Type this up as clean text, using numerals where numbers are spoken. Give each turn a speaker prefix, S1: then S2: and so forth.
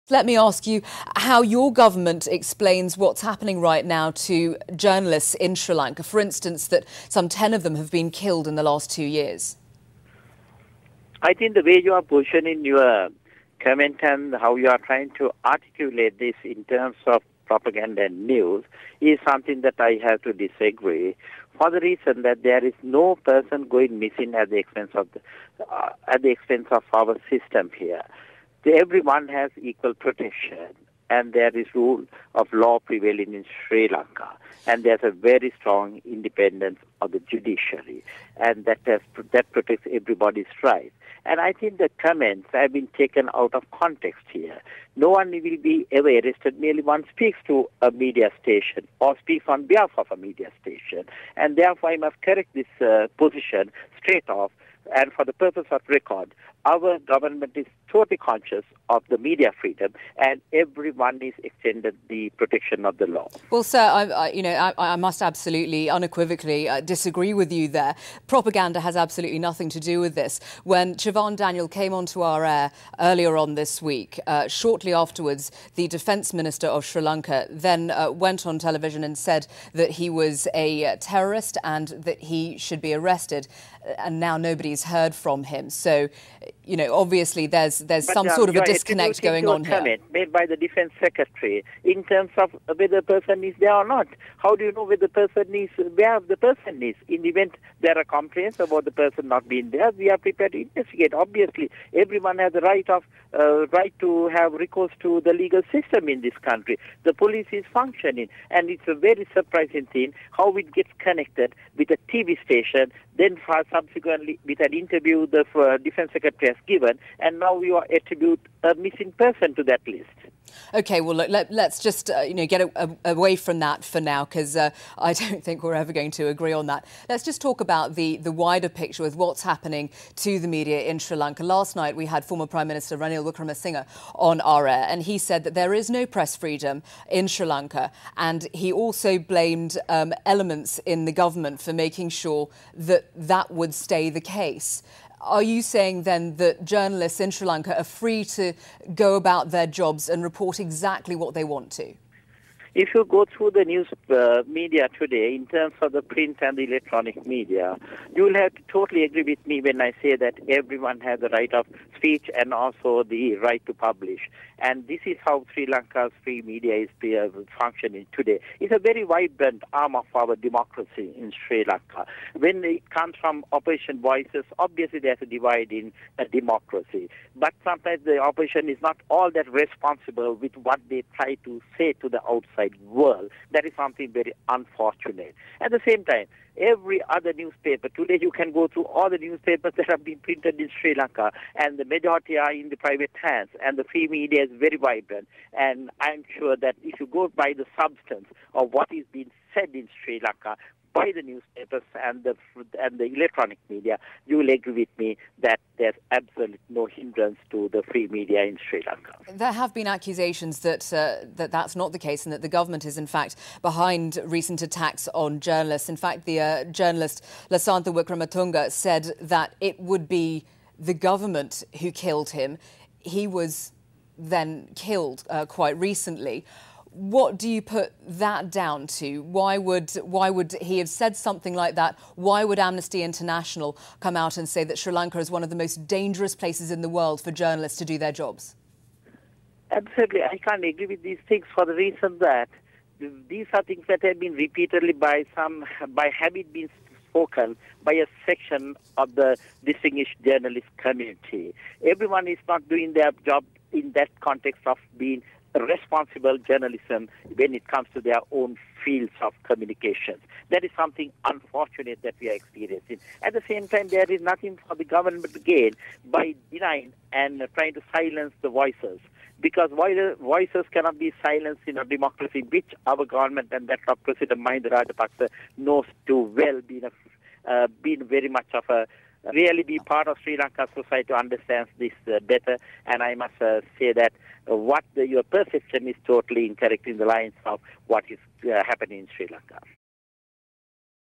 S1: Let me ask you how your government explains what's happening right now to journalists in Sri Lanka. For instance, that some 10 of them have been killed in the last 2 years.
S2: I think the way you are positioning your comment and how you are trying to articulate this in terms of propaganda and news is something that I have to disagree, for the reason that there is no person going missing at the expense of our system here. Everyone has equal protection, and there is rule of law prevailing in Sri Lanka, and there's a very strong independence of the judiciary, and that protects everybody's rights. And I think the comments have been taken out of context here. No one will be ever arrested. Merely one speaks to a media station or speaks on behalf of a media station, and therefore I must correct this position straight off. And for the purpose of record, our government is totally conscious of the media freedom, and everyone is extended the protection of the law.
S1: Well, sir, I must absolutely, unequivocally disagree with you there. Propaganda has absolutely nothing to do with this. When Sivan Daniel came onto our air earlier on this week, shortly afterwards, the Defence Minister of Sri Lanka then went on television and said that he was a terrorist and that he should be arrested. And now nobody's heard from him. So, obviously there's some sort of a disconnect going on here.
S2: Comment made by the Defence Secretary in terms of whether the person is there or not. How do you know where the person is, where the person is? In the event there are complaints about the person not being there, we are prepared to investigate. Obviously, everyone has the right to have recourse to the legal system in this country. The police is functioning, and it's a very surprising thing how it gets connected with a TV station, then subsequently with an interview the Defence Secretary has given, and now you attribute a missing person to that list.
S1: OK, well, look, let's just, get away from that for now, because I don't think we're ever going to agree on that. Let's just talk about the wider picture with what's happening to the media in Sri Lanka. Last night, we had former Prime Minister Ranil Wickremesinghe on our air, and he said that there is no press freedom in Sri Lanka. And he also blamed elements in the government for making sure that that would stay the case. Are you saying then that journalists in Sri Lanka are free to go about their jobs and report exactly what they want to?
S2: If you go through the news media today, in terms of the print and the electronic media, you will have to totally agree with me when I say that everyone has the right of speech and also the right to publish. And this is how Sri Lanka's free media is functioning today. It's a very vibrant arm of our democracy in Sri Lanka. When it comes from opposition voices, obviously there's a divide in a democracy. But sometimes the opposition is not all that responsible with what they try to say to the outside world. That is something very unfortunate. At the same time, every other newspaper, today you can go through all the newspapers that have been printed in Sri Lanka, and the majority are in the private hands, and the free media is very vibrant. And I'm sure that if you go by the substance of what is being said in Sri Lanka by the newspapers and the electronic media, you will agree with me that there's absolutely no hindrance to the free media in Sri Lanka.
S1: There have been accusations that that's not the case and that the government is in fact behind recent attacks on journalists. In fact, the journalist Lasantha Wickrematunge said that it would be the government who killed him. He was then killed quite recently. What do you put that down to? Why would he have said something like that? Why would Amnesty International come out and say that Sri Lanka is one of the most dangerous places in the world for journalists to do their jobs?
S2: Absolutely. I can't agree with these things for the reason that these are things that have been repeatedly by habit been spoken by a section of the distinguished journalist community. Everyone is not doing their job in that context of being responsible journalism when it comes to their own fields of communications. That is something unfortunate that we are experiencing. At the same time, there is nothing for the government to gain by denying and trying to silence the voices, because voices cannot be silenced in a democracy, which our government and that of President Mahinda Rajapaksa knows too well, being very much of a really be part of Sri Lanka society understands this better. And I must say that your perception is totally incorrect in the lines of what is happening in Sri Lanka.